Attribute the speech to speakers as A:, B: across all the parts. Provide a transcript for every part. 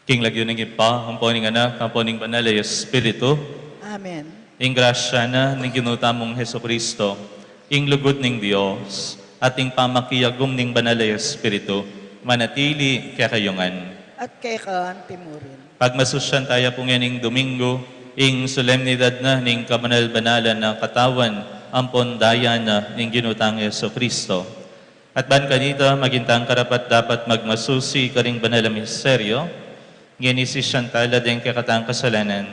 A: King lagyo ng ipa, ang poning anak, ang poning banal ay Espiritu.
B: Amen.
A: Ing grasya na ng ginutamong Heso Kristo, ing lugod ng Diyos, at ing pamakiyagum ng banal ay Espiritu, manatili kakayungan.
B: At kay kaan timurin.
A: Pagmasusyan tayo pong yan ing Domingo, ing solemnidad na ning kabanal-banalan na katawan, ang pondaya na ning ginutang Heso Kristo. At ban kanita, magintang karapat dapat magmasusi karing banal na misteryo, ginisisyan tala din kakatang kasalanan,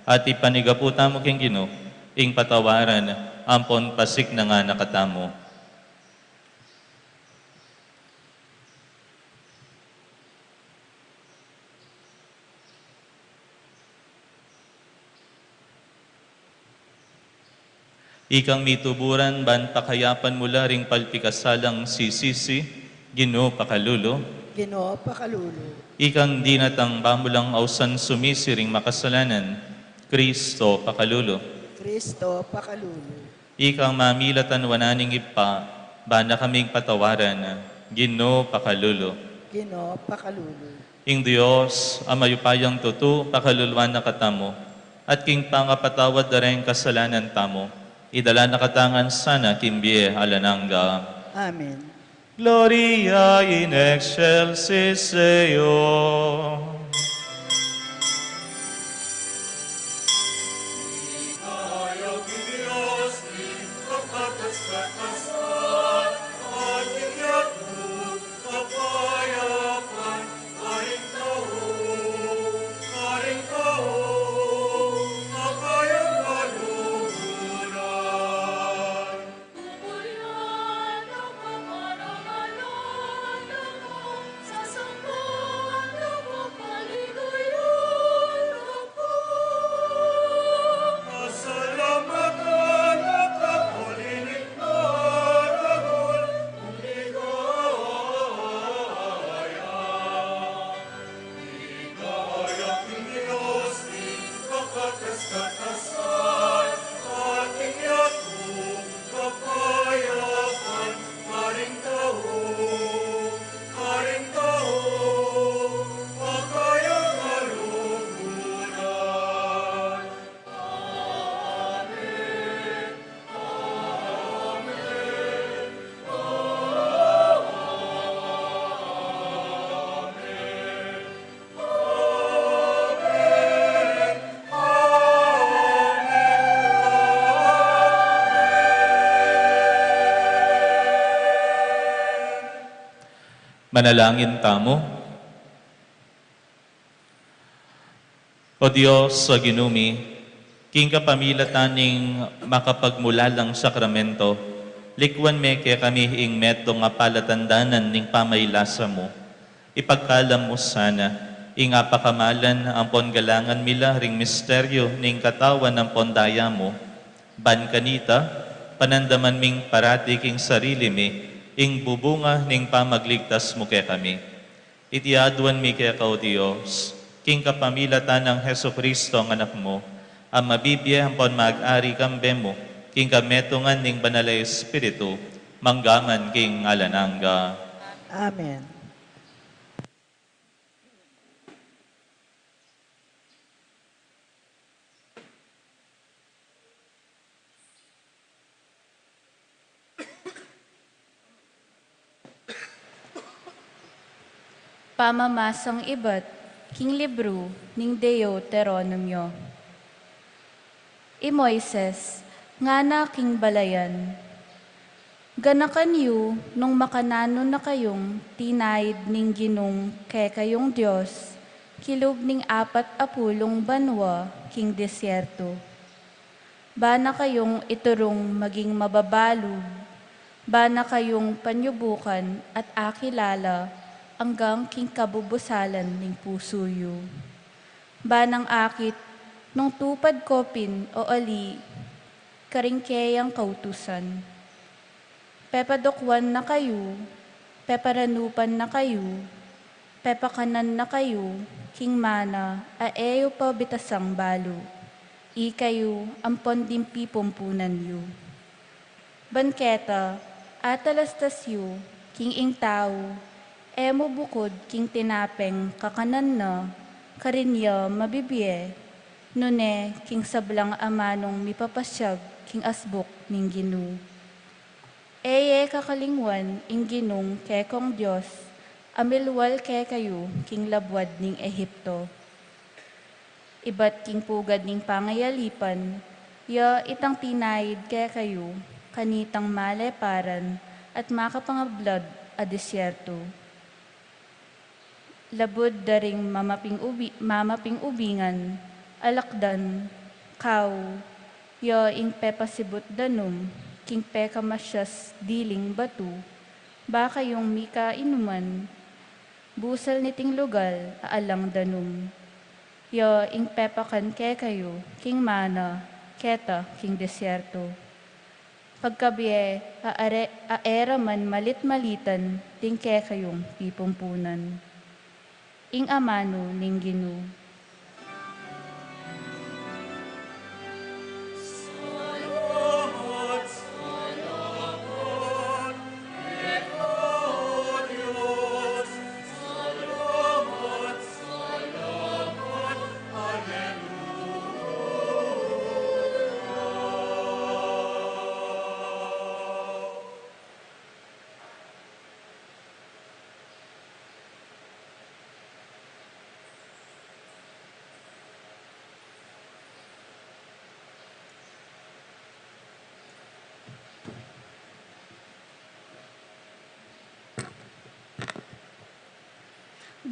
A: at ipanigaputa mo king Gino, ing patawaran, ampon pasik na nga nakatamo. Ikang mituburan, ban pakayapan mula ring palpikasalang sisisi, Gino pakalulo.
B: Ginoo pakalulu.
A: Ikang dinatang bamulang ausan sumisiring makasalanan, Kristo pakalulo.
B: Kristo pakalulu.
A: Ikang mamilatan wananing ipa, bana kaming patawaran, Ginoo pakalulo.
B: Ginoo pakalulu.
A: Ing Dios, amayupayang tutu, pakaluluan na katamo, at king pangapatawad na rin kasalanan tamo, idala na katangan sana kimbie alanangga.
B: Amen.
A: Gloria in excelsis Deo. Manalangin tamo. O Diyos sa ginumi, king kapamilataning makapagmulalang sakramento, likwan me kaya kami ing meto nga palatandanan ning pamaylasa mo. Ipagkalam mo sana, ing apakamalan ang pongalangan mila ring misteryo ning katawan ng pondaya mo. Ban kanita, panandaman ming parati king sarili mi, ing bubunga ning pamagligtas mo kaya kami. Itiaduan mi kaya kao Diyos, king kapamilatan ng Heso Kristo ang anak mo, ang mabibiyah pon mag-ari kambe mo, king kametungan ning banalay Espiritu, manggaman king alanangga.
B: Amen.
C: Pamamasang iba't king libro ning Deuteronomio. I Moises, nga na king balayan, ganakan yu nung makanano na kayong tinaid ning ginong kay kayong Diyos, kilog ning 40 banwa king desyerto. Bana kayong iturong maging mababalog, bana kayong panyubukan at akilala, hanggang king kabubusalan ning puso yu. Banang akit, nung tupad kopin o ali, karingkeyang kautusan. Pepadokwan na kayo, peparanupan na kayo, pepakanan na kayo, king mana, aeyo pa bitasang balo. Ikayo, ampon dimpi pumpunan yu. Banketa, atalastas yu, king ing tao, emo bukod king tinapeng kakanan na, karinya mabibiye, nune king sablang amanong mipapasyag king asbok ning Ginu. Eye kakalingwan ing ginong kekong Diyos, amilwal ke kayo king labwad ning Ehipto. Ibat king pugad ning pangayalipan, ya itang tinaid ke kayo, kanitang maleparan at makapangablad a desyerto. Labod daring mamaping ubingan, alakdan, kaw, yo ing pepasibot danum, king peka masyas diling batu, baka yung mika inuman, busal niting lugal, aalang danum. Yo ing pepakan ke kayo, king mana, keta king desyerto. Pagkabiye, aera man malit-malitan, ting ke kayong pipumpunan. Ing amano ning Ginu.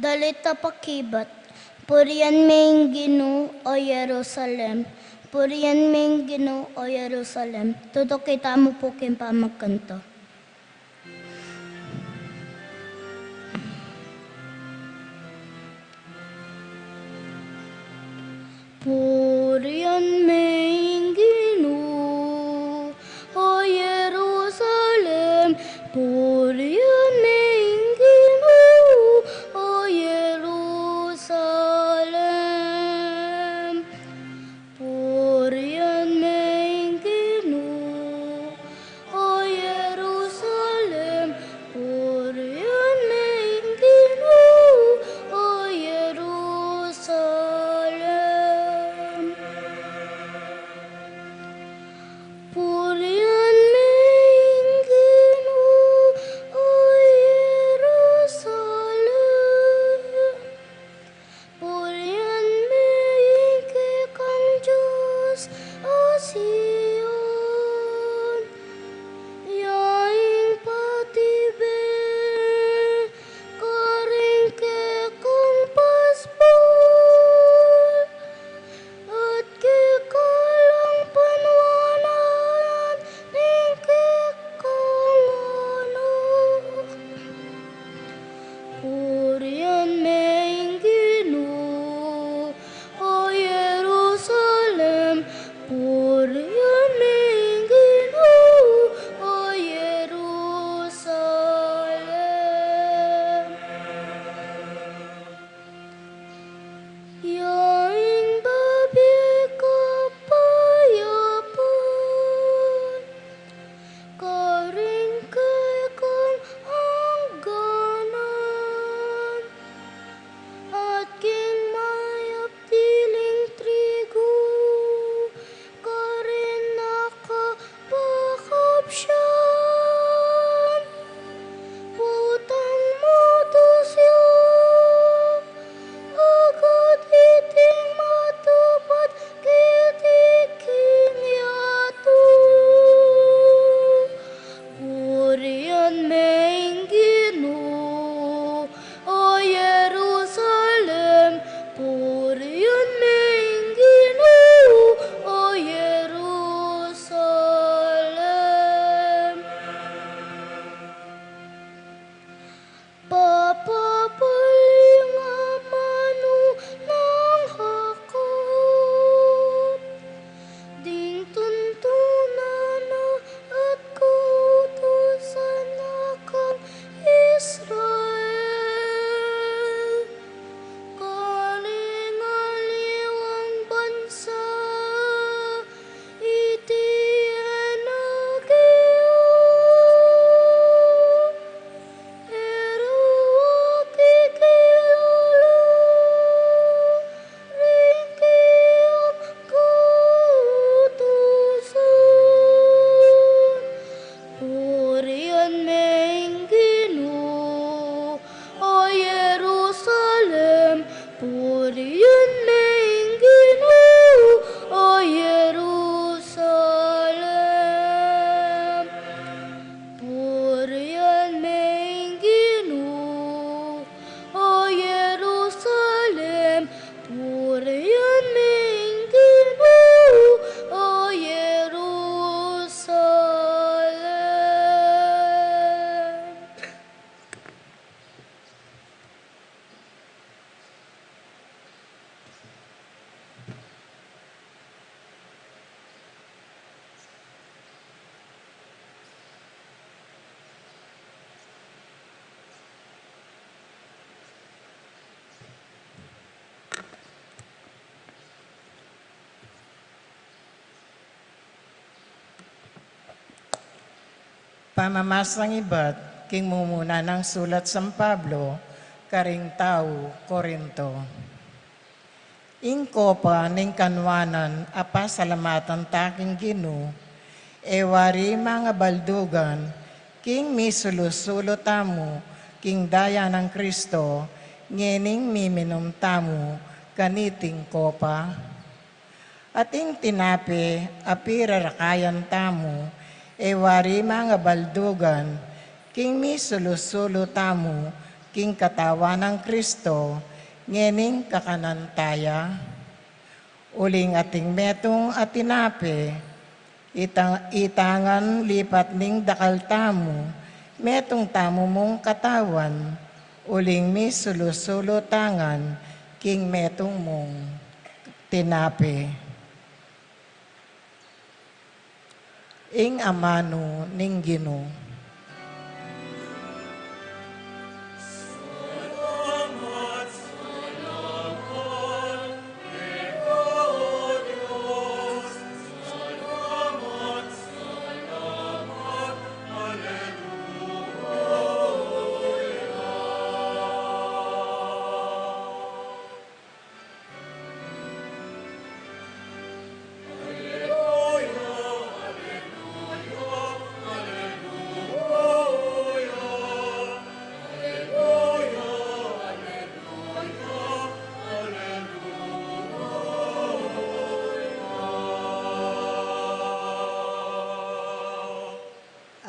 D: dalita pakibat, purian ming Ginoo o Jerusalem, purian ming Ginoo o Jerusalem, tudok kita mo po kin pamagkanto. Purian ming Ginoo o Jerusalem, purian ming Ginoo o Jerusalem, purian ming Ginoo o Jerusalem, purian ming Ginoo o Jerusalem. Purian ming Ginoo o Jerusalem, purian ming kang Diyos o Sion, yaing patibe, karing kang pasbol, at kikalang panwanan ning kikang anak. Purian ming Ginoo o Jerusalem, purian ming Ginoo o Jerusalem. Yaing babi kapayapan, karing kang hangganan, at king mayap tiling trigo, karin nakapakap siyan, putang motusyo, agad iting matupad kitiking yato. Purian ming Ginoo o Jerusalem, purian ming Ginoo o Jerusalem. Papapaling amano ng hakot, ding tuntunan na at kautusan na kang Israel. Kaling aliwang bansa, itiyan nagyo. Pero kikilala, ringki ang kautusan. Purian ming Ginoo o Jerusalem, purian ming Ginoo o Jerusalem. Purian ming Ginoo o Jerusalem, purian ming Ginoo o Jerusalem.
B: Pamamasang iba't king mumuna ng sulat San Pablo, karing tao, Korinto. Ingko pa ning kanwanan apa salamatan taking Ginoo, ewari mga baldugan, king misulusulo tamo, king daya ng Kristo, ngening miminom tamo, kaniting kopa. Ating tinapi, apira rakayan tamo, ewari mga baldugan, king misulusulo tamo, king katawa ng Kristo, ngening kakanantaya, uling ating metong atinape, itangan lipat ning dakal tamo, metong tamo mong katawan, uling mi sulusulo tangan, king metong mong tinape. Ing amano ning Ginoo.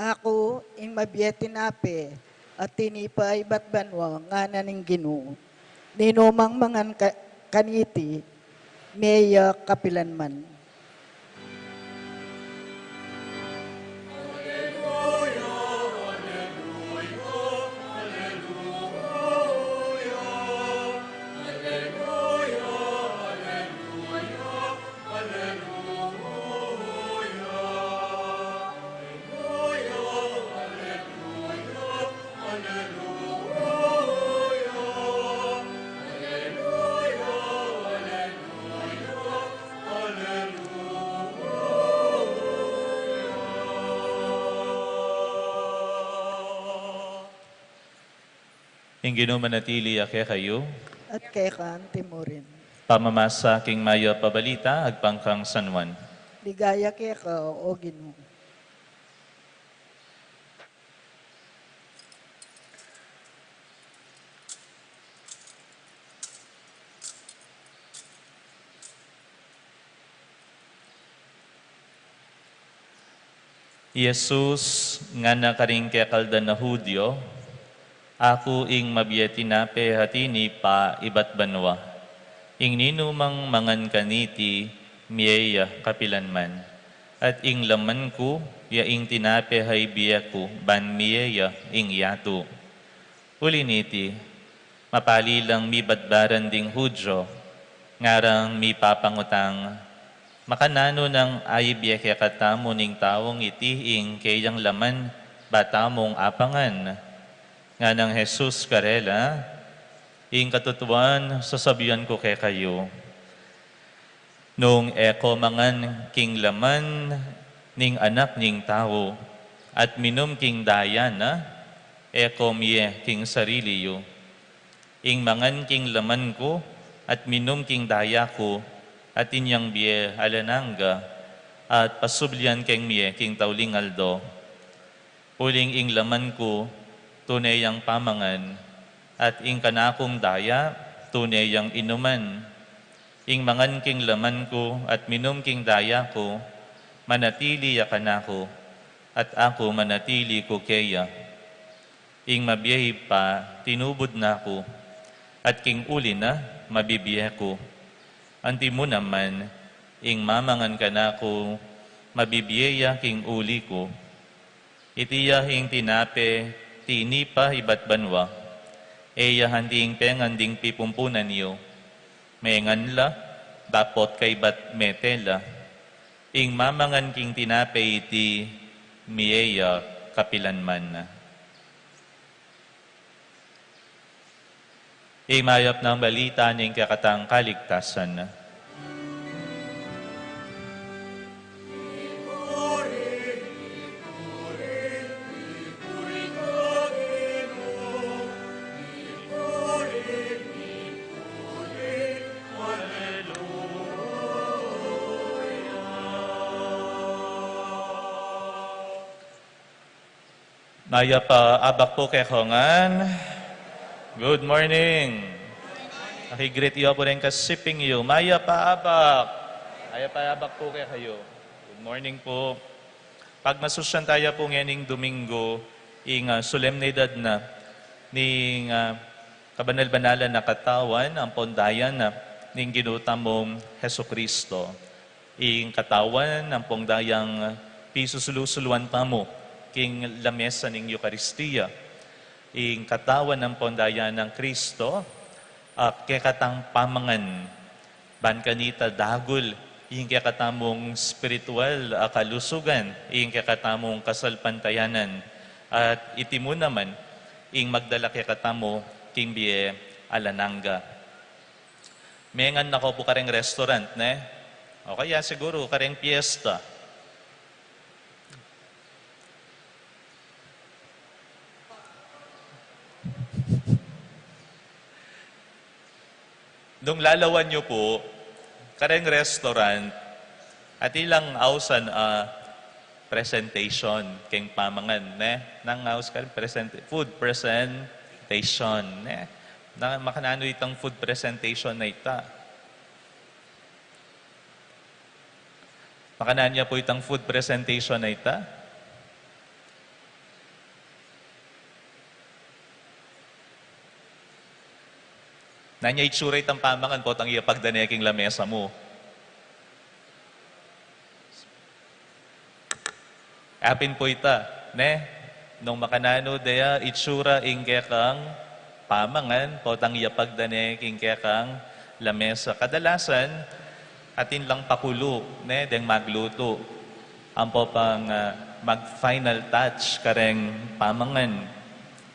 E: Ako, ing mabiyetinape, at tinipay batbanwa nga naning Ginoo. Ninumang mangan kaniti, meya kapilanman.
A: Ing Ginoo manatili ake kayo,
E: At kay kaan timurin.
A: pamamasa king maya pabalita, agpangkang San Juan.
E: Ligaya kay ka, o Ginoo.
A: Jesus nga nakaring kekaldan na Hudyo, ako ing mabiyetinape hatini pa ibat banwa. Ing ninumang mangan kaniti miyeya kapilanman. At ing laman ko, ya ing tinape hay biya ko, ban miyeya ing yato. Uliniti, mapali lang mi badbaran ding Hudyo, ngarang mi papangutang, makanano ng ayibya kaya katamo ning taong itiing kayang laman batamong apangan. Nga ng Jesus karela, ing katutuan sasabihan ko kay kayo. Nung eko mangan king laman ning anak ning tao, at minum king dayana, eko miye king sarili yo. Ing mangan king laman ko, at minum king daya ko, at inyang biye alananga, at pasublian keng miye king taulingaldo. Uling ing laman ko, tunay ang pamangan, at ing kanakong daya, tunay ang inuman. Ing mangan king laman ko, at minum king daya ko, manatili ya kanako, at ako manatili ko keya. Ing mabiyahe pa, tinubod na ko, at king uli na, mabibiye ko. Anti mo naman, ing mamangan ka na ko, mabibiyeya king uli ko. Itiya ing tinape, tini pa ibat banwa, eya handing penganding pipumpunan niyo. Mengan la, dapot kay bat metela. Ing mamangan king tinape iti, miyeya kapilanman na. Imayap ng balita ng kakatang kaligtasan. Maya pa abak po kay Kongan. Good morning. Nakigreet iyo po rin kasiping iyo. Maya pa abak. Maya pa abak po kay kayo. Good morning po. Pag masusyan tayo po ngayon Domingo, ing solemnidad na ning kabanal-banalan na katawan, ang pondayan na ning ginutamong Heso Kristo. Ing katawan ng pongdayang pisusulu-suluan tamo, king lamesa ning Eucharistia. Ing katawan ng pondayan ng Kristo, kekatang pamangan, ban kanita dagul, ing kekatamong spiritual kalusugan, ing kekatamong kasalpantayanan. At iti mo naman, ing magdala kekatamo, king biye alananga. Mengan nako po kareng restaurant, ne? O kaya siguro kareng piyesta. Nung lalawan nyo po, kareng restaurant, at ilang ausan presentation, keng pamangan, ne? Nang aus ka food presentation, ne? Na makanano itang food presentation na ita. Makanan niya po itang food presentation na ita. Nanya itsura itang pamangan po, tang iyapagdaneking lamesa mo. Apin po ita, ne? Nung makanano daya itsura ingke kang pamangan po, tang iyapagdaneking kang lamesa. Kadalasan, atin lang pakulo, ne? Deng magluto. Ang po pang mag-final touch kareng pamangan.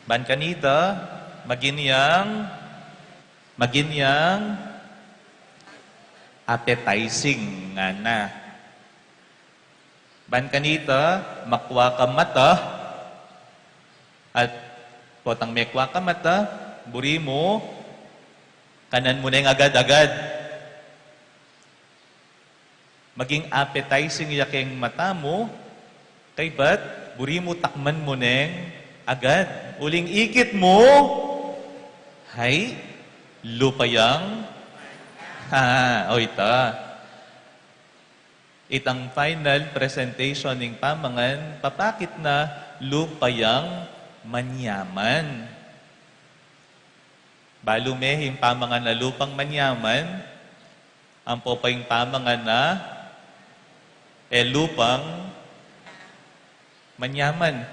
A: Ban kanita, maginyang appetizing nga na. Ban kanita, makwa ka mata, at potang mekwa ka mata, buri mo, kanan mo na yung agad-agad. Maging appetizing yaking mata mo, kay ba't buri mo takman mo neng agad. Uling ikit mo, hay, lupayang, o ita. Itang final presentation ng pamangan, papakit na lupayang manyaman. Balumehing pamangan na lupang manyaman, ang popayang pamangan na lupang manyaman.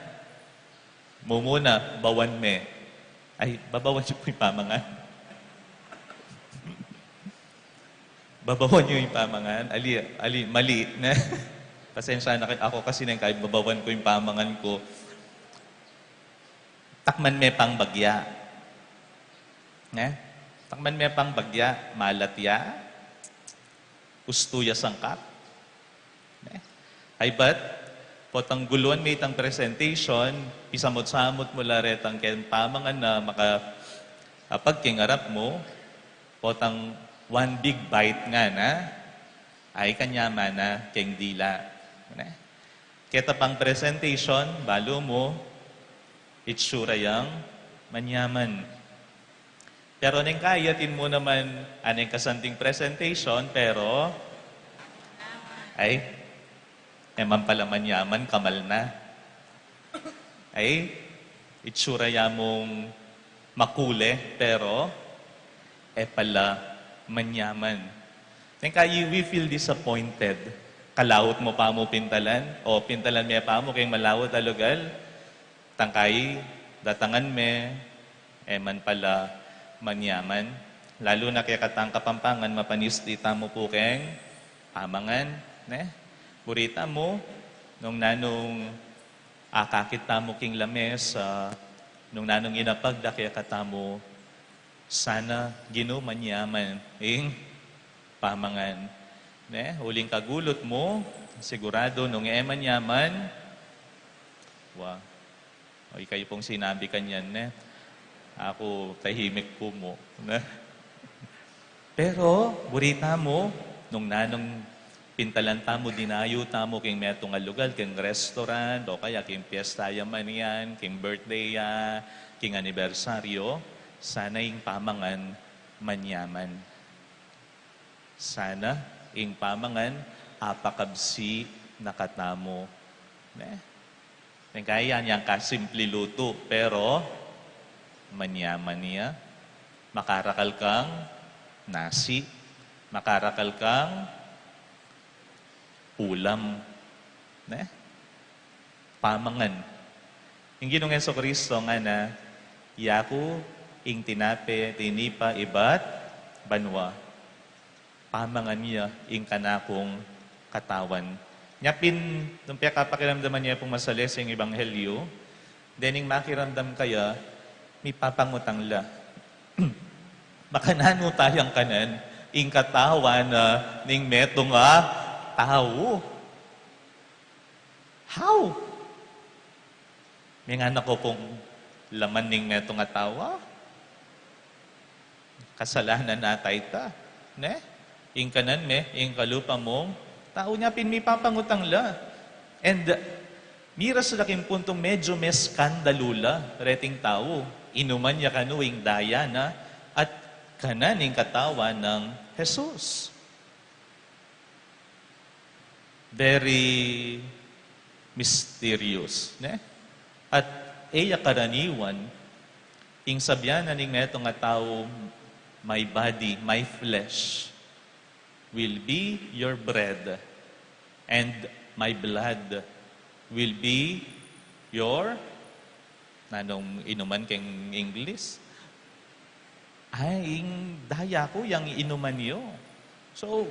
A: Mumuna, bawan me. Ay, babawan siya po yung pamangan. Babawan niyo yung pamangan. Ali, mali. Na. Pasensya na ako kasi nang kahit babawan ko yung pamangan ko. Takman me pang bagya. Ne? Takman me pang bagya. Malatya. Ustuya sangkap. Ne? Ay ba't? Potang guluan may itang presentation, isamot-samot mo laretang ken pamangan na pagkingarap mo, potang one big bite nga na, ay kanyama na keng dila. Kita pang presentation, balo mo, itsura yang manyaman. Pero neng kayatin mo naman aneng kasanting presentation, pero ay eman pala manyaman, kamal na. Ay, itsura mong makule, pero pala manyaman. Then kaya we feel disappointed. Kalawot mo pa mo pintalan, o pintalan me pa mo kayong malawot alugal, tangkay, datangan me, eman pala manyaman. Lalo na kaya katang kapampangan, mapanistita mo po kayong pamangan, ne? Burita mo, nung nanong akakita mo king lames, nung nanong inapagda kaya katamo, sana gino manyaman, pamangan. Ne? Huling kagulot mo, sigurado nung manyaman, wa, o kayo pong sinabi kanyan, ne? Ako tahimik po mo. Ne? Pero, burita mo, nung nanong pintalan tamo, dinayo tamo, king metong alugal, king restaurant, o kaya king piyesta yaman yan, king birthday ya, king anibersaryo, sana ing pamangan manyaman. Sana ing pamangan apakabsi nakatamo. Kaya yan kasimple luto, pero manya-manya, makarakal kang nasi, makarakal kang ulam, ne? Pamangan. Yung Ginoong Jesucristo nga na, yaku, ing tinape, tinipa, ibat, banwa. Pamangan niya, ing kanakong katawan. Nyapin, nung kapakiramdaman niya pong masales yung Ebanghelyo, dening makiramdam kaya, may papangutang la. Makanano tayang kanan, ing katawan na ning metong tao. How? May nga nako pong laman ning metong atawa. Kasalanan natay ta. Ne? Ing kanan me, ing kalupa mong, tao niya pinmi papangutang la. And mira sa laking puntong medyo may skandalula, reting tao. Inuman niya kanuing daya na at kanan ing katawan ng Jesus. Very mysterious. Ne? At iya karaniwan, ing sabyanan ning neto nga tao, my body, my flesh, will be your bread, and my blood will be your, nanong inuman keng English? Ay, ing daya ko, yang inuman niyo. So,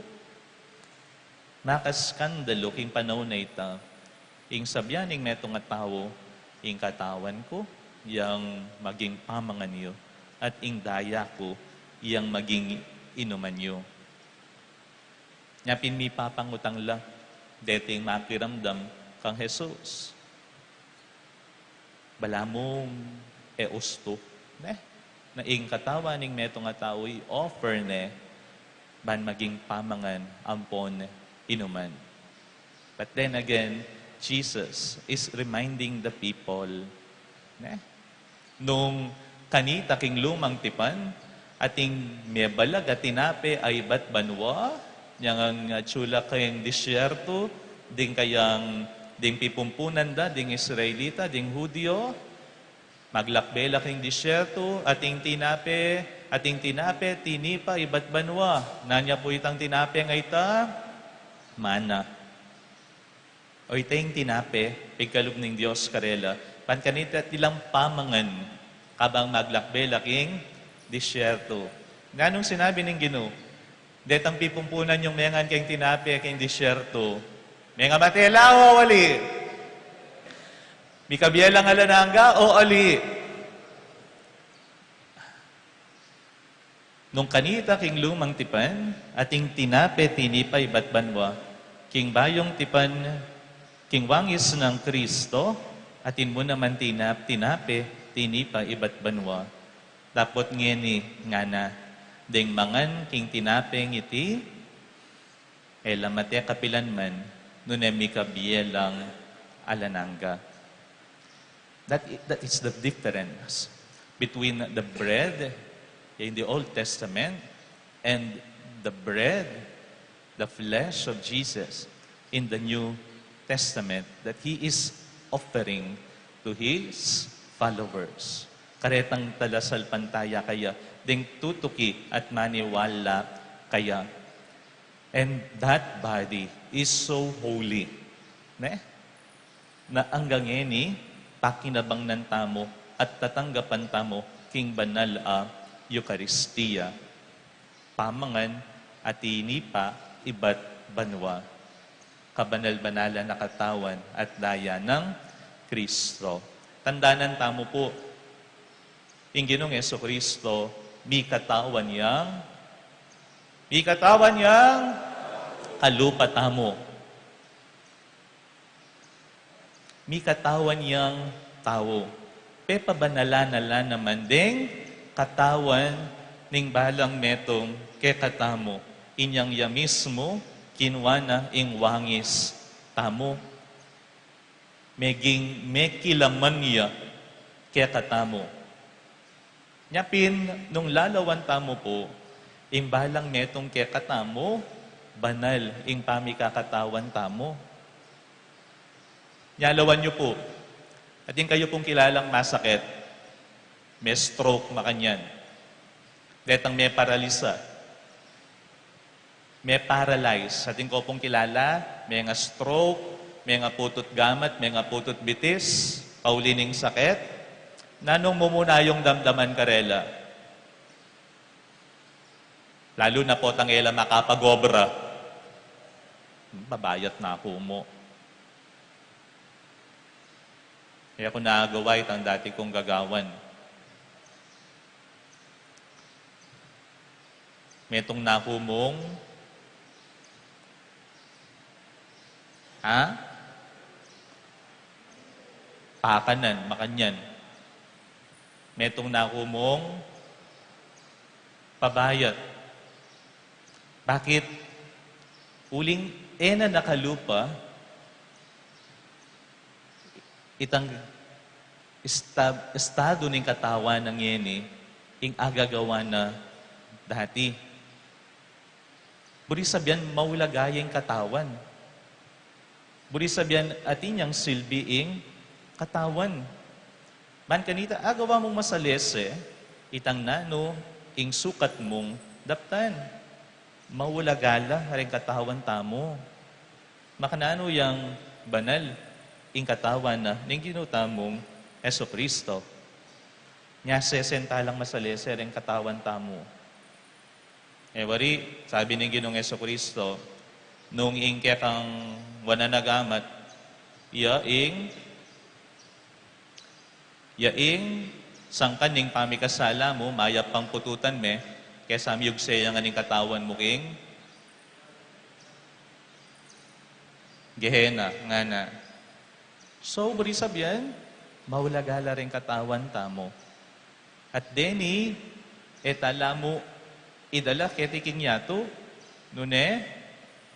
A: nakaskandalo king panahon na ita, ing sabyaning neto nga tao, ing katawan ko, yang maging pamangan niyo, at ing daya ko, yang maging inuman niyo. Nyapin mi papangutang la, deting makiramdam kang Jesus. Balamong usto, ne? Na ing katawan ning meto nga tao offer ne, ban maging pamangan ampon inuman. But then again, Jesus is reminding the people, ne? Nung kanita king lumang tipan, ating mebalag at tinape ay bat banwa, yang ang tsula kayang disyerto, ding kayang ding pipumpunan da, ding Israelita, ding Hudyo, maglakbela king disyerto, ating tinape, tinipa, ibat banwa. Nanya po itang tinape nga ita, mana. O itayong tinape, pigkalog ng Diyos karela, pankanita tilang pamangan, kabang maglakbela king disyerto. Nganong sinabi ng Ginoo, detang pipumpunan yung mengan kayong tinape king disyerto, menga matela o ali? Mikabiela nga lananga o ali? Nung kanita king lumang tipan, ating tinape, tinipay, batbanwa, king bayong tipan, king wangis ng Kristo, atin mo naman tinape, tinipa, ibat banwa. Tapot ngeni nga na, ding mangan king tinapeng iti, elamate kapilan man, nunemi kabielang alananga. That is the difference between the bread in the Old Testament and the bread, the flesh of Jesus in the New Testament that He is offering to His followers. Karetang talasal pantaya kaya, ding tutuki at maniwala kaya. And that body is so holy. Ne? Na hanggang ngeni, pakinabang ng tamo at tatanggapan tamo king banal Eucharistia. Pamangan at inipa ibat banwa. Kabanal-banala na katawan at daya ng Kristo. Tandanan tamo po, yung Ginoong Jesucristo, mi katawan yang kalupa tamo. Mi katawan yang tao. Pepa banala-nala naman ding katawan ning balang metong ke katamo. Inyang yamismo, kinwana ing wangis tamo. Meging mekilaman niya kaya katamo. Nyapin, nung lalawan tamo po, ing balang metong kaya katamo, banal ing pamikakatawan tamo. Nyalawan niyo po, at yung kayo pong kilalang masakit, may stroke makanyan. Detang may paralisa. May paralyze. Ating ko pong kilala, may nga stroke, may nga putot gamat, may nga putot bitis, paulining sakit. Nanong mumuna yung damdaman karela? Lalo na po tangela makapagobra. Babayat na ako mo. Kaya ko nagawa itang dati kong gagawan. Metong nakumong pakanan, makanyan. Metong nakumong pabayat. Bakit? Uling ena nakalupa, itang estado ng katawan ng yeni, ing agagawa na dati. Buri sabihan, maulagayang katawan. Buri sabihan, atin yang silbiing katawan. Man kanita, agawa mong masalese, itang nano, ing sukat mong daptan. Maulagala, haring katawan tamo. Makanano yang banal, ing katawan na, ning ginutamong Heso Kristo. Nya sesenta lang masalese, haring katawan tamo. Wari, sabi ng Ginoong Heso Kristo, nung ingke kang wananagamat, yaing sangkaning pamikasala mo, mayap pang pututan me, kesa miyog siya nga ning katawan mo king Gehenna, nga na. So, buri sabihan, maulagala rin katawan tamo. At deni, etala mo, idala ketiking yato, nune,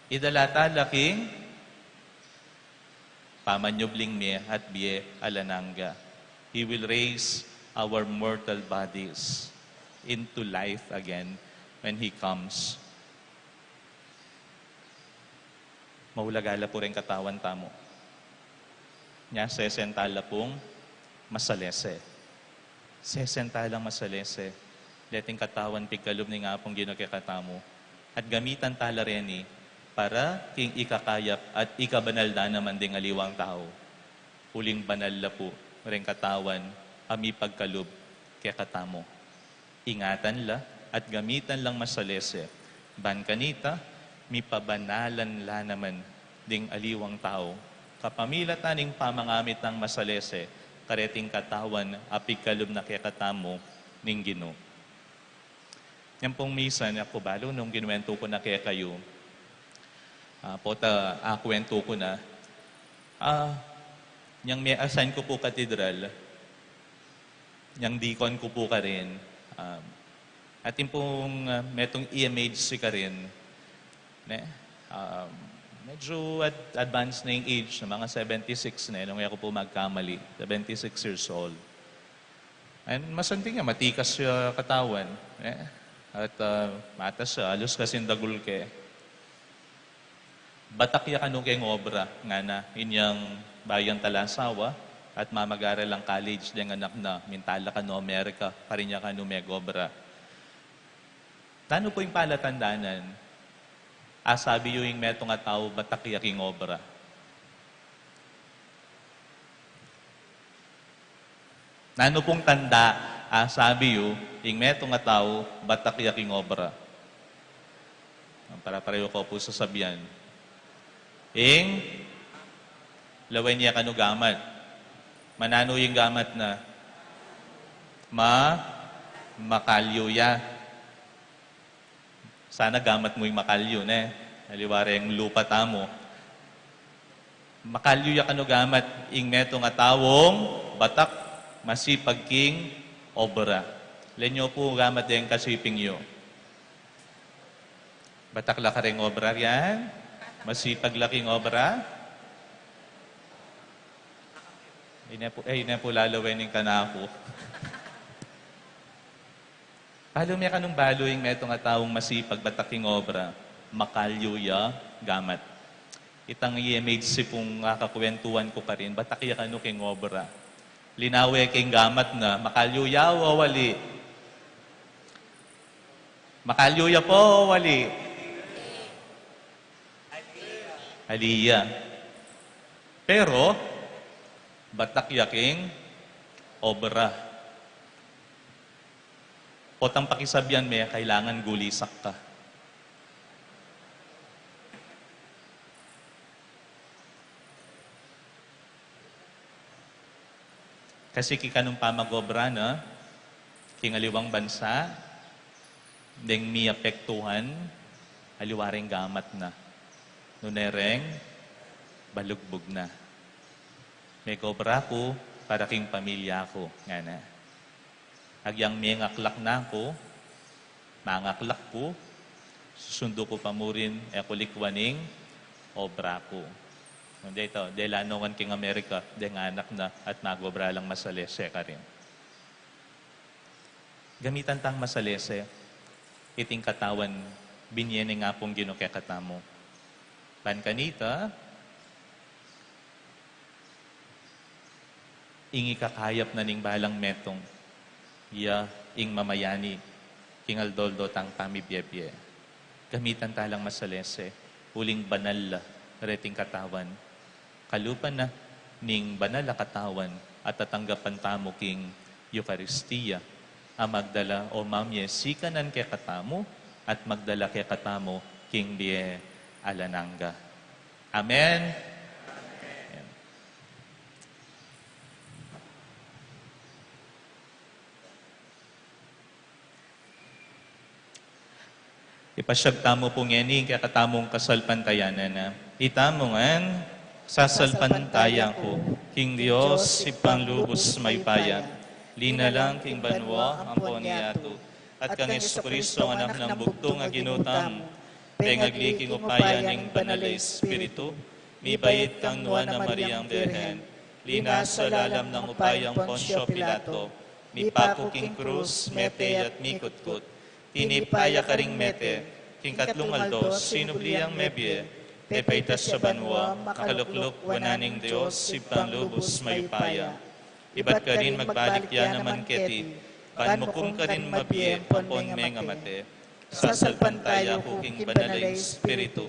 A: idala talaking pamanyubling me at biye alananga. He will raise our mortal bodies into life again when He comes. Maulagala po rin katawan tamo. Nya, sesentala pong masalese. Sesentalang masalese. Leting katawan pigkalub ni nga pong ginagkakatamo. At gamitan tala rin para king ikakayap at ikabanal na naman ding aliwang tao. Huling banal la po rin katawan ami pagkalub kaya katamo. Ingatan la at gamitan lang masalese. Ban kanita, mi pabanalan la naman ding aliwang tao. Kapamila taning pamangamit ng masalese, kareting katawan, apigkalub na kaya katamo, ning Ginoo. Yan pong misa na ako balo nung ginuwento ko na kaya kayo. Kwento ko na. Yang may assign ko po katedral, yang deacon ko po ka rin. At yung pong metong EMH ka rin. Medyo advanced na yung age, na mga 76 na, nung ako po magkamali, 76 years old. And masanting nga, matikas siya katawan. At matas siya, alos kasing dagul ke. Batak ya kanong keng obra, nga na, inyang bayang talasawa, at mamag-aral ang college, diyang anak na, mintala ka no Amerika, parinya ka no megobra. Tano po yung palatandanan? Sabi yung metong nga tao, batak ya king obra. Nano pong tanda, sabi yung metong nga tao, batak ya king obra. Para pareho ko po sasabihan. Lawen niya kanu gamat. Manano yung gamat na makalyo ya. Sana gamat mo yung makalyo, ne? Haliwari yung lupa tamo. Makalyo ya kanu gamat, ing meto nga tawong batak masipag king obra. Lenyo po gamat yung kasiping yo. Batak la ka ring obra yan? Masipag laking obra? Ina po lalawenin ka na ako. Palo may kanong baloing metong nga taong masipag bataking obra, makalyo ya gamat. Itang EMHC pong kakakwentuhan ko pa rin, batakya kano king obra. Linawe king gamat na, makalyuya o wali? Makalyuya po o wali? Aliya. Pero, batak yaking obra. O tang pakisabihan may kailangan gulisak ka. Kasi kikanong pamagobra na, kingaliwang bansa, deng mi apektuhan, aliwaring gamat na. Nunereng, balugbog na. May gobra ko para king pamilya ko. Nga na. Agyang may ngaklak na ko, mangaklak ko, susundo ko pamurin, kulikwaning, obra ko. Hindi ito, dahil lanongan king Amerika, dahil anak na at magobra lang masalese ka rin. Gamitan tang masalese, iting katawan, binyene nga pong ginukekatamo. Pan kanita, ingi kakayap na ning balang metong, ing mamayani, kingaldoldo tang pamibiyebye. Gamitan talang masalese, huling banal, reting katawan. Kalupan na, ning banal katawan, at tatanggapan tamo king Eucharistia, ang magdala o mamye sikanan kay katamo, at magdala kay katamo king die alananga. Amen. Amen. Ipasyag tamo po ngeni kay katamong kasalpantayanan na itamongan sasalpantayan ko, king Dios ipang lubos may paya, linalang king banwa ang poniato, at kang Jesucristo ang anak ng bugto nga ginutam, pengagli king upaya ning banal Espiritu, mibayit kang nuwa na Mariang Birhen, lina sa lalam ng upayang Poncio Pilato, mipako king krus, mete at mikutkut, tinipaya ka ring mete, king katlong aldos, sinubliang mebye, pepaitas sa banwa, makalukluk, wananing Diyos, sipang lubos mayupaya. Iba't ka rin magbalik yan naman keti, panmukum ka rin mabiye, pampon may ngamate. Sasalpantaya ko king banal Espiritu,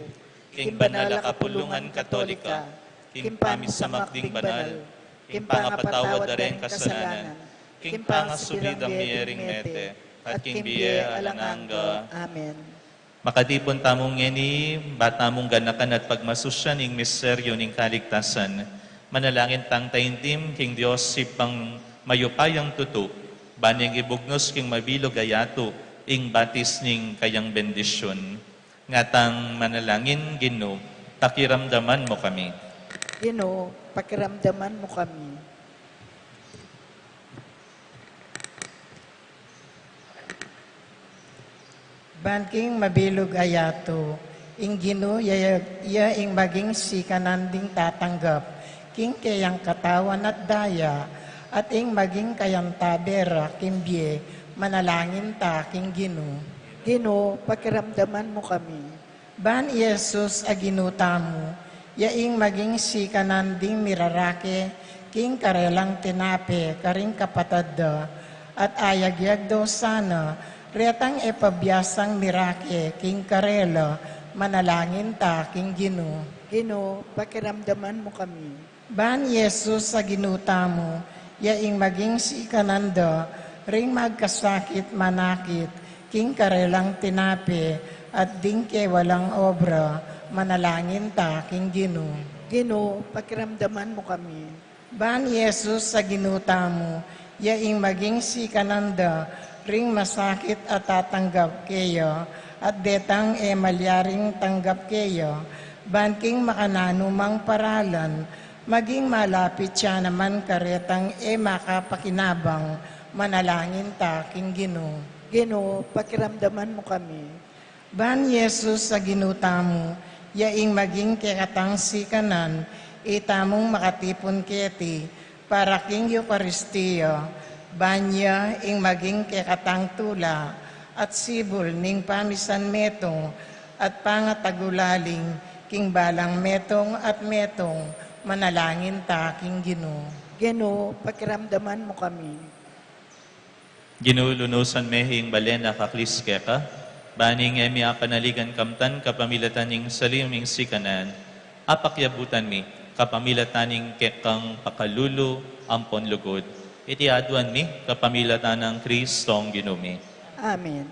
A: king banal kapulungan katolika, king pamisamak ding banal, king pangapatawad na rin kasalanan, king pangasubidang miyering mete, at king biye alananga.
E: Amen.
A: Makatipon tamong ngeni, batamong ganakan at pagmasusyan ing misteryo ning kaligtasan. Manalangin tang taintim, king Diyos sipang mayupayang tutu, baning ibugnos king mabilog ayato, ing batis ning kayang bendisyon. Ngatang manalangin, Ginoo, pakiramdaman mo kami.
E: Ginoo, pakiramdaman mo kami.
B: Banking mabilog ayato, ing Ginoo ya ing maging sikananding tatanggap, king kayang katawan at daya, at ing maging kayang tabera, kimbye, manalangin ta, king Ginoo.
E: Ginoo, pakiramdaman mo kami.
B: Ban Yesus aginuta mo, ya ing maging sikananding mirarake, king karelang tinape, karing kapatad da, at ayagyag daw sana, retang epabiyasang mirake, king karela, manalangin ta, king Ginoo.
E: Ginoo, pakiramdaman mo kami.
B: Ban Yesus sa ginuta mo, yaing maging sikananda, ring magkasakit manakit, king karelang tinape, at dingke walang obra, manalangin ta, king Ginoo.
E: Ginoo, pakiramdaman mo kami.
B: Ban Yesus sa ginuta mo, yaing maging sikananda, ring masakit at tatanggap kayo, at detang malyaring tanggap kayo, banking makananumang paralan, maging malapit siya naman karetang makapakinabang, manalangin ta, king Ginoo.
E: Ginoo, pakiramdaman mo kami.
B: Ban Yesus sa ginuta mo, yaing maging kekatang sikanan, itamong makatipon keti, para king Eucharistia, banya ing maging kekatang tula, at sibol ning pamisan metong, at pangatagulaling, king balang metong at metong, manalangin ta, king Ginoo.
E: Ginoo, pakiramdaman mo kami.
A: Ginulunusan mehing balena kakliskeka, baning emi apanaligan kamtan kapamilataning saliming sikanan, apakyabutan mi kapamilataning kekang pakalulu ampon lugod, iti aduan mi kapamilatanang Kristong ginumi.
E: Amen.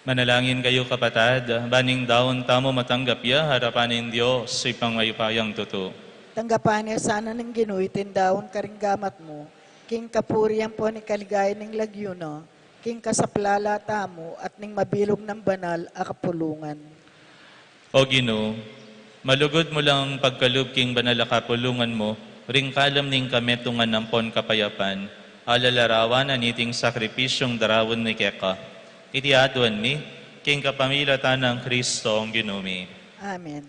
A: Manalangin kayo kapatad, baning daon tamo matanggap ya, harapanin Diyos, ipang mayupayang tuto.
E: Tanggapan niya sana ng Ginoo, tindawon karinggamat mo, king kapuriyan po ni kaligay ng lagyuno, king kasaplala tamo at ning mabilog ng banal a kapulungan.
A: O Ginoo, malugod mo lang pagkalub king banal a kapulungan mo, ring kalam ning kametungan ng pon kapayapan, alalarawan aniting sakripisyong darawon ni Keka. Iti aduan mi, king kapamilatan ng Kristo ang ginumi.
E: Amen.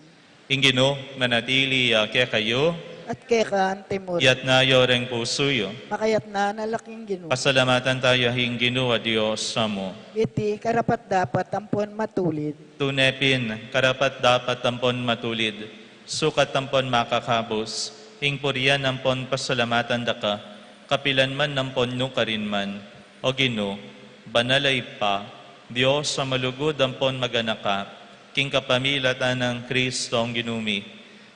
A: Ingino, manatili Kekayo,
E: At keka ang timur,
A: yat ngayo reng pusuyo.
E: makayat na nalaking ginu.
A: Pasalamatan tayo hinggino a Diyos sa mo.
E: Iti karapat dapat ampon matulid.
A: Tunepin, karapat dapat tampon matulid, sukat tampon makakabos, ingpurian nampon pasalamatan daka, kapilan man nampon nukarin man, o Gino, banalay pa, Diyos sa malugod ampon maganaka, king kapamilatan ng Kristo ang ginumi.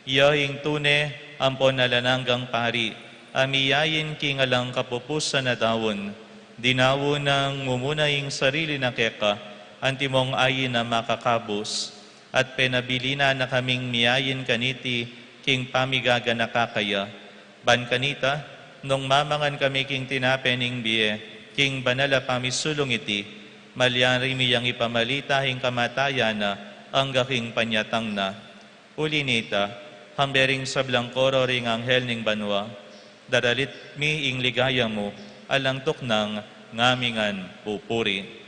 A: Iyahing tune, ampon nalananggang pari, amiyayin king alang kapupusan na dawon, dinawo ng mumunaying sarili na Keka, antimong ayin na makakabos, at penabilina na kaming miyayin kaniti, king pamigaga nakakaya. Ban kanita, nung mamangan kami king tinapening biye, king banala pamisulong iti, malyari miyang ipamalita hing kamatayan na, ang gaking panyatang na. Uli nita, hambering sa blangkoro ring anghel ning banwa, daralit mi ing ligaya mo, alangtok ng ngamingan pupuri.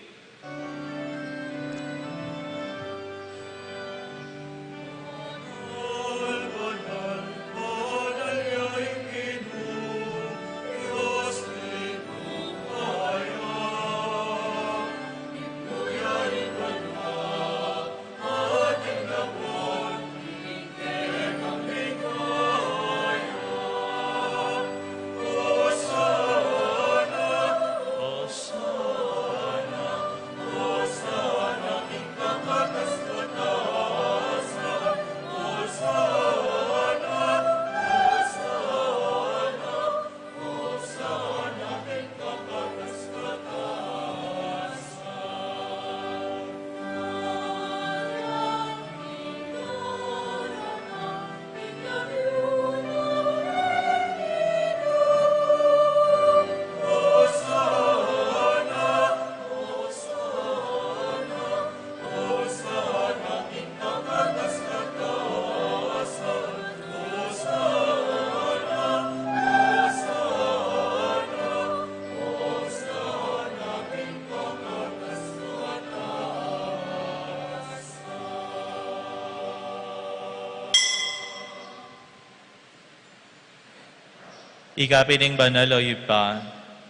A: Ikapining banaloy pa,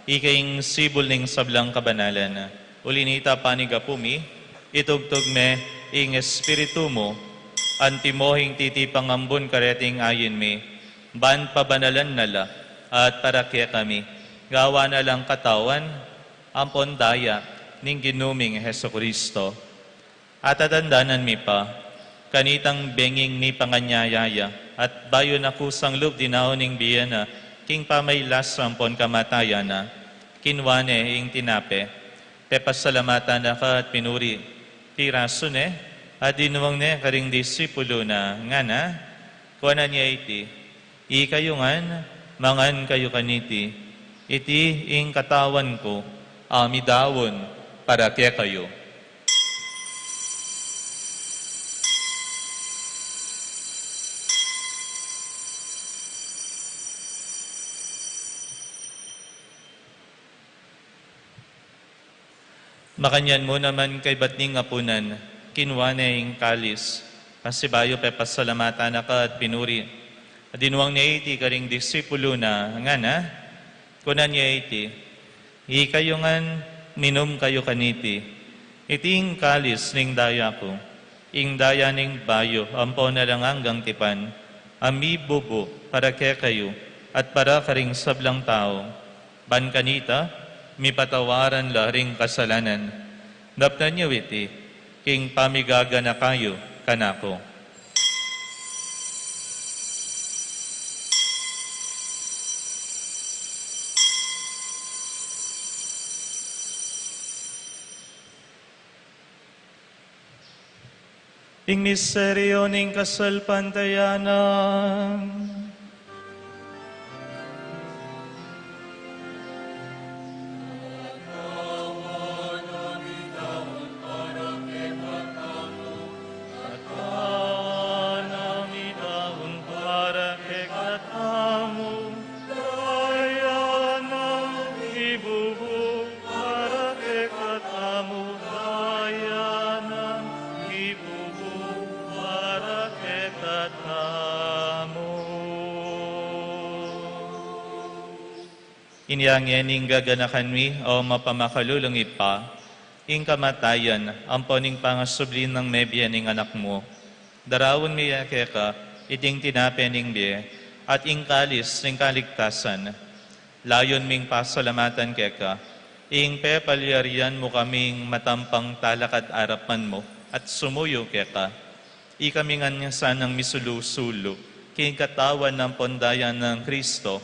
A: ikaing sibol ning sablang kabanalan. Ulinita panigapumi, itugtog me, ing espiritu mo, antimohing titipang ambon kareting ayin mi, ban pabanalan nala, at parakya kami, gawa na lang katawan, ampon daya, ning ginuming Heso Kristo. At atandanan mi pa, kanitang benging ni panganyayaya, at bayo na kusang loob dinaoning biyana, king pamaylas sampon kamatayan na, kinwane ing tinape, pepasalamatan na ka at pinuri, tiraso ne, at dinuwang ne karing disipulo na, nga na, kuwanan niya iti, ikayungan, mangan kayo kaniti, iti ing katawan ko, amidawon, para kaya kayo. Makanyan mo naman kay batning apunan, kinwane ing kalis, kasi bayo pe pasalamatan na ka at pinuri. At dinuwang niya iti karing disipulo na, nga na, kunan niya iti, ikayungan minom kayo kaniti, iting kalis ning daya ko, ing daya ning bayo, ampo na lang hanggang tipan, ami bubo para kaya kayo, at para karing sablang tao, ban kanita, mi patawaran laring kasalanan. Daptan niyo iti, king pamigaga na kayo, kanako. Ing misteryo ning kasalpantayanan, Inyangyaning gaganakan mi o mapamakalulong ipa, ing kamatayan, amponing pangasublin ng mebya ning anak mo. Darawon mi yakeka, iting tinapening biye, at ing kalis ning kaligtasan. Layon ming pasalamatan keka, ing pepalyarian mo kaming matampang talakad arapan mo, at sumuyo keka. Ikaming anyasan ng misulusulo, king katawan ng pondayan ng Kristo,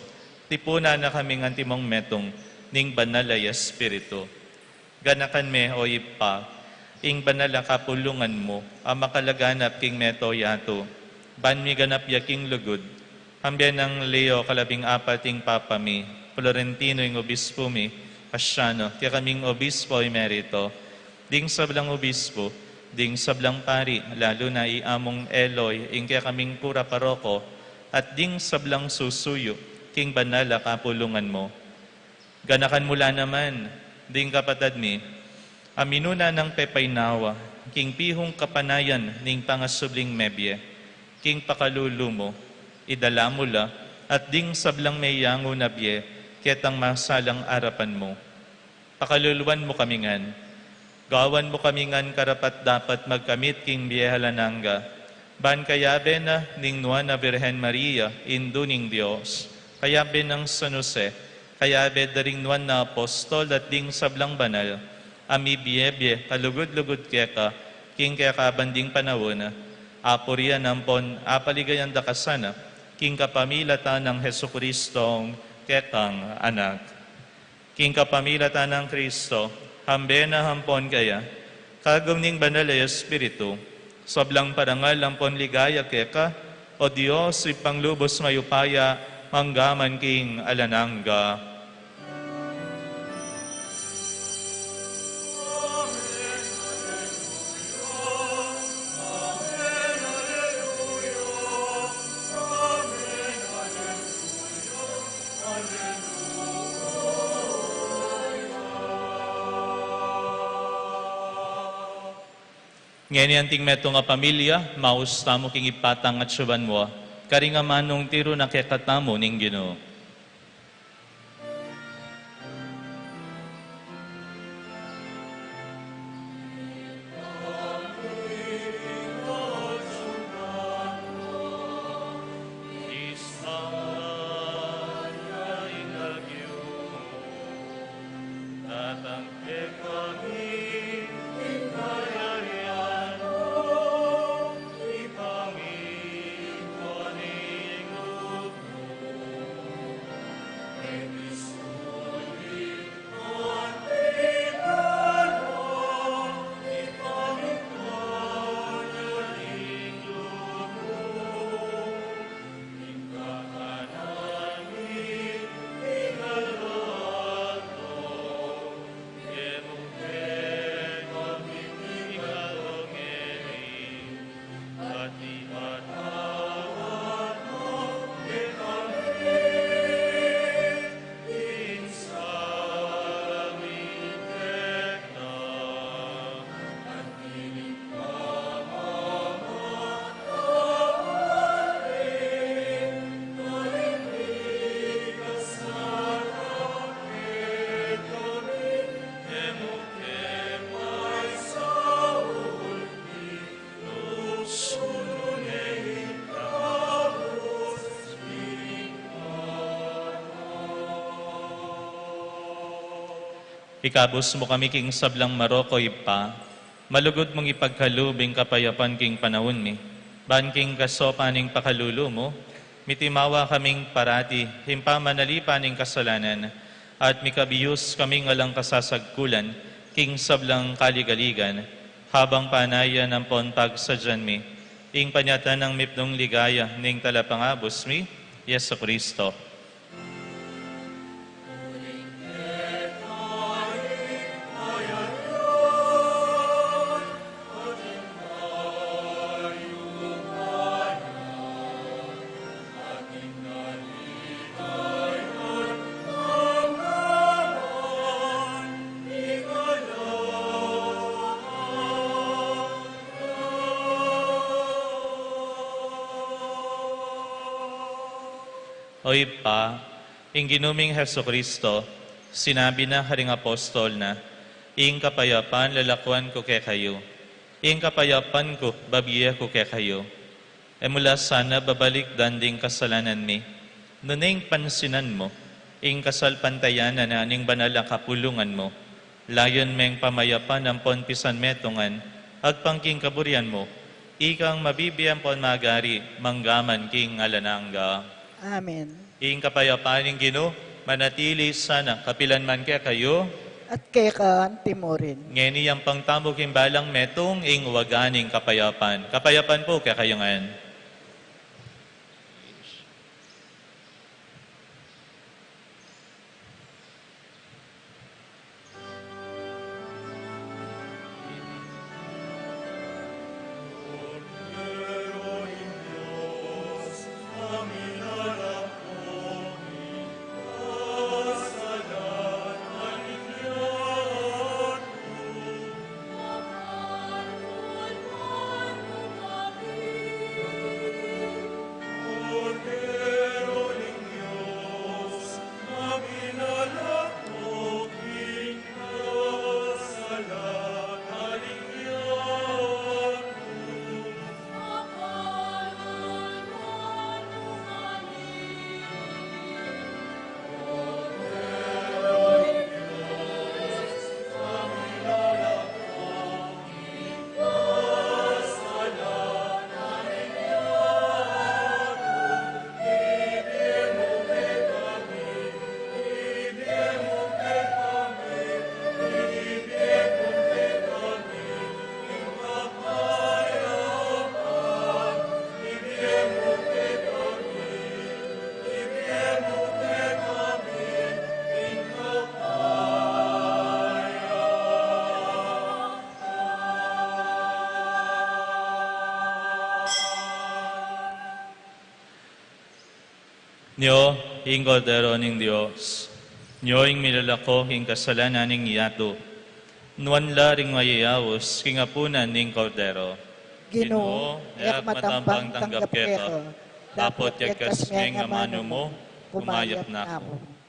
A: tipuna na kaming antimong metong, ning banalay espiritu. Ganakan me o ipa, ing banala kapulungan mo, ang makalaganap king meto yato, ban mi ganap yaking lugod, hambyan ng Leo 14 papa mi, Florentino ing obispo mi, Cassiano, kaya kaming obispo emerito, ding sablang obispo, ding sablang pari, lalo na iamong Eloy, ing kaya kaming pura paroko, at ding sablang susuyo, king banala kapulungan mo. Ganakan mula naman, ding kapatad mi, aminuna ng pepaynawa, king pihong kapanayan ning pangasubling mebye, king pakalulu mo, idala mula, at ding sablang mayango na bye, ketang masalang arapan mo. Pakaluluan mo kamingan, gawan mo kamingan karapat dapat magkamit king biyehalananga, ban kayabe na ning Nuana Virgen Maria, indo ning Diyos, kayabe ng San Jose, kayabe daring nuan na apostol at ding sablang banal, ami biyebye, kalugod-lugod keka, king kaya kabanding panahon, apurian ampon, apaligayan da kasana, king kapamilatan ng Heso Kristong kekang anak. King kapamilatan ng Kristo, hambe na hampon kaya, kagam ning banal ay Espiritu, sablang parangal ampon ligaya keka, o Diyos ipanglubos mayupaya, manggaman king alananga. Ngayon anting meto nga pamilya, mausta mo king ipatang at syuban mo, karinga manong tiro na kekatamo ning Ginoo. Ikabos mo kami king sablang Maroko ipa, malugod mong ipagkalubing kapayapan king panahon mi, ban king kasopaning pakalulo mo, mitimawa kaming parati, himpamanalipan ning kasalanan, at mikabiyos kaming alang kasasagkulan, king sablang kaligaligan, habang panayan ng ponpag sa dyan mi, ing panyatan ng mipnong ligaya ning talapangabos mi, Yeso Kristo. Oy pa, ing ginuming Heso Kristo, sinabi na haring apostol na, ing kapayapan lalakuan ko kay kayo, ing kapayapan ko babiya ko kay kayo. E mula sana babalik danding kasalanan mi, nuning pansinan mo, ing kasalpantayanan na aning banal ang kapulungan mo, layon meng pamayapan ang ponpisan metongan, agpangking kaburian mo, ikang mabibiyan pon magari, manggaman king alanangga.
E: Amen.
A: Ing kapayapaan ng Ginoo, manatili sana kapilan man kaya kayo,
E: At kay kaan timorin.
A: ngeni ang pangtambok balang metong ing waganing kapayapan. Kapayapan po kaya kayo ngayon. Nyo, ing Kordero ning Diyos, nyo ing milalako ing kasalanan ning yato, nuan la ring mayayawos king apunan ning Kordero.
E: Ginoo, yak matampang tanggap keko.
A: Tapot yakas ngeng amano mo, kumayap na ako.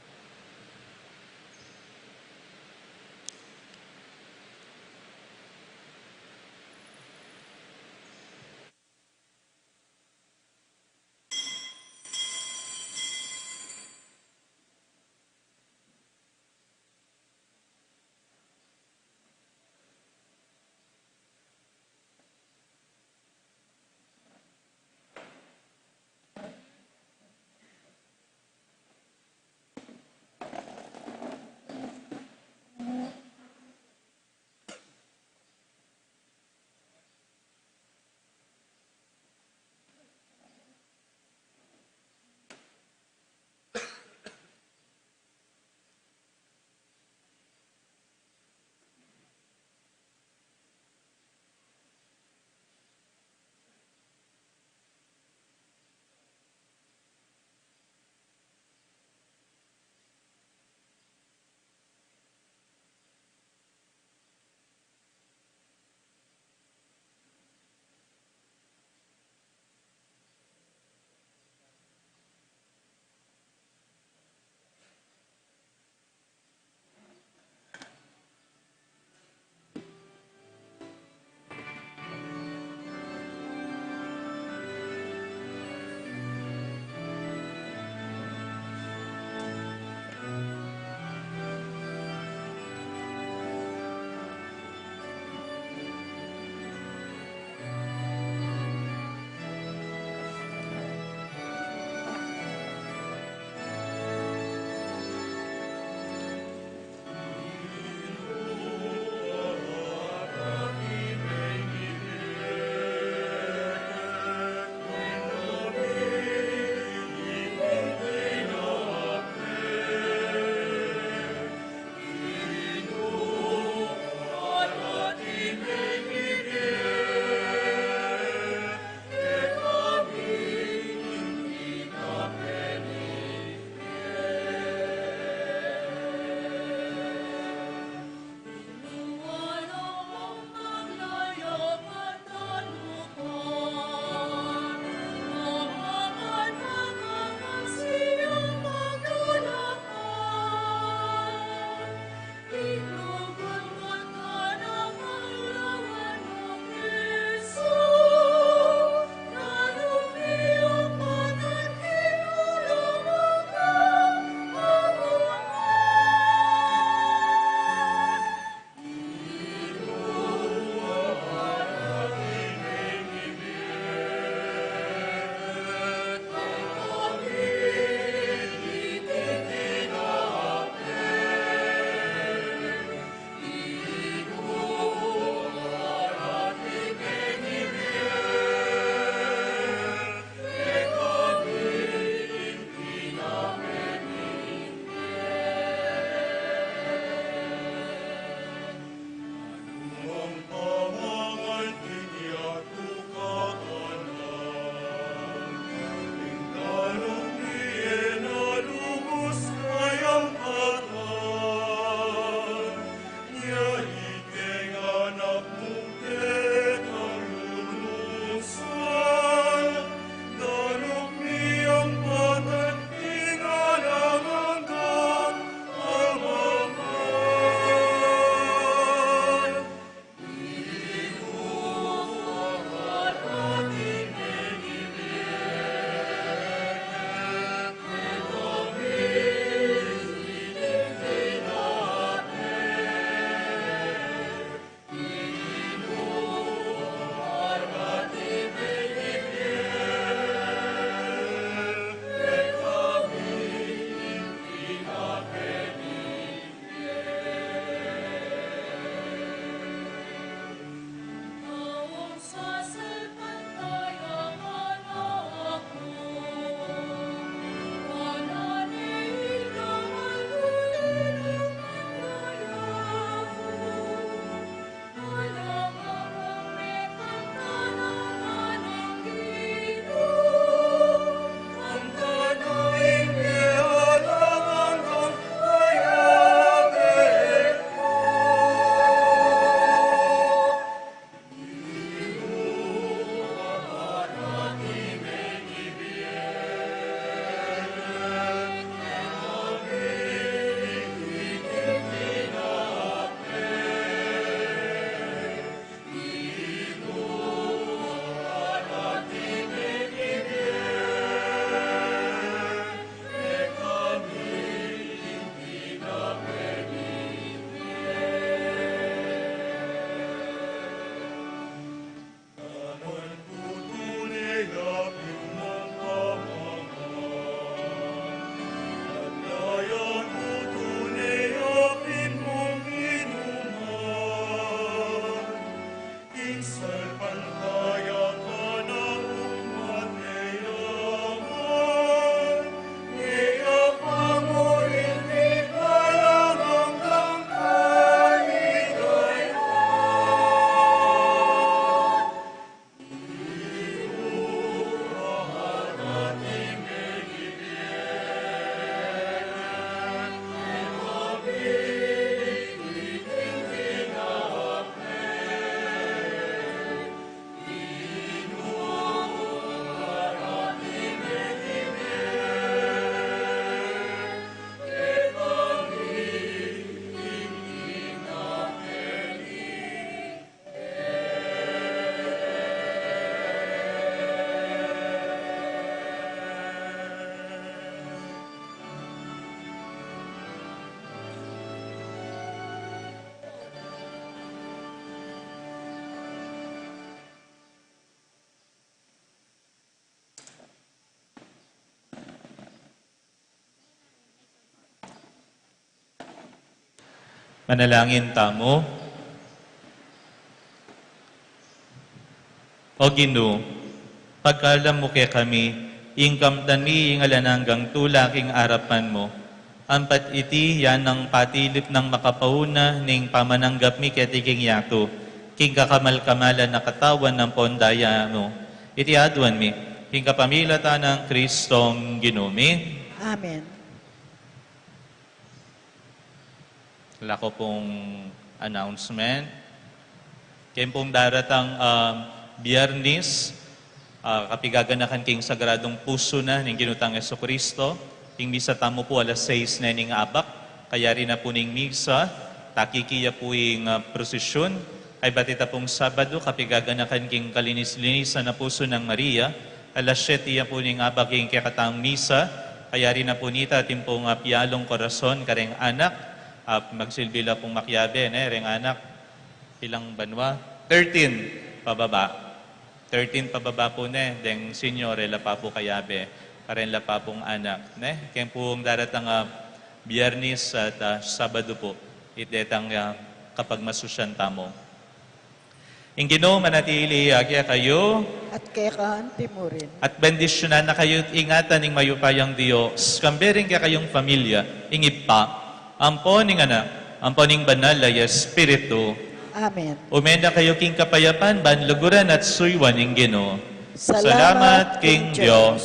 A: Manalangin tamo. O Ginoo, pagkalam mo kay kami, ingkam dami ingalananggang tulaking arapan mo, ampat iti yan ng patilip ng makapauna ning pamananggap mi ketiking yato, king kakamal-kamalan na katawan ng pondaya mo. Iti adwan mi, king kapamilata ng Kristong Ginumi.
E: Amen.
A: Wala ko pong announcement. Kaya pong daratang Biyernes, kapigaganakan king sagradong puso na ng ginutang Jesucristo. King misa tamo po alas 6 na ning abak. Kaya rin na po ning misa. Takikiya po yung prosesyon. Ay batita pong Sabado, kapigaganakan king kalinis-linisan na puso ng Maria. Alas 7 ya po ning abak king kakatang misa. Kaya rin na po nita ating pong piyalong korason kareng anak. Magsilbila pong makyabe, reng anak. Ilang banwa? 13 pababa. 13 pababa po deng senyore la pa po kayabe. Karen la pa pong anak. Kaya pong daratang Biyernes at Sabado po. Itdetang kapag masusyan tamo. Ingino manatili agya kayo.
E: At kay kaanti mo rin.
A: At bendisyonan na kayo ingatan ng mayupayang Diyos. Kambering kaya kayong pamilya, ingip pa. Amponing anak, amponing banal ay Espiritu.
E: Amen.
A: Umenda kayo king kapayapan, banluguran at suywan ng Ginoo.
E: Salamat,
A: King
E: King
A: Diyos.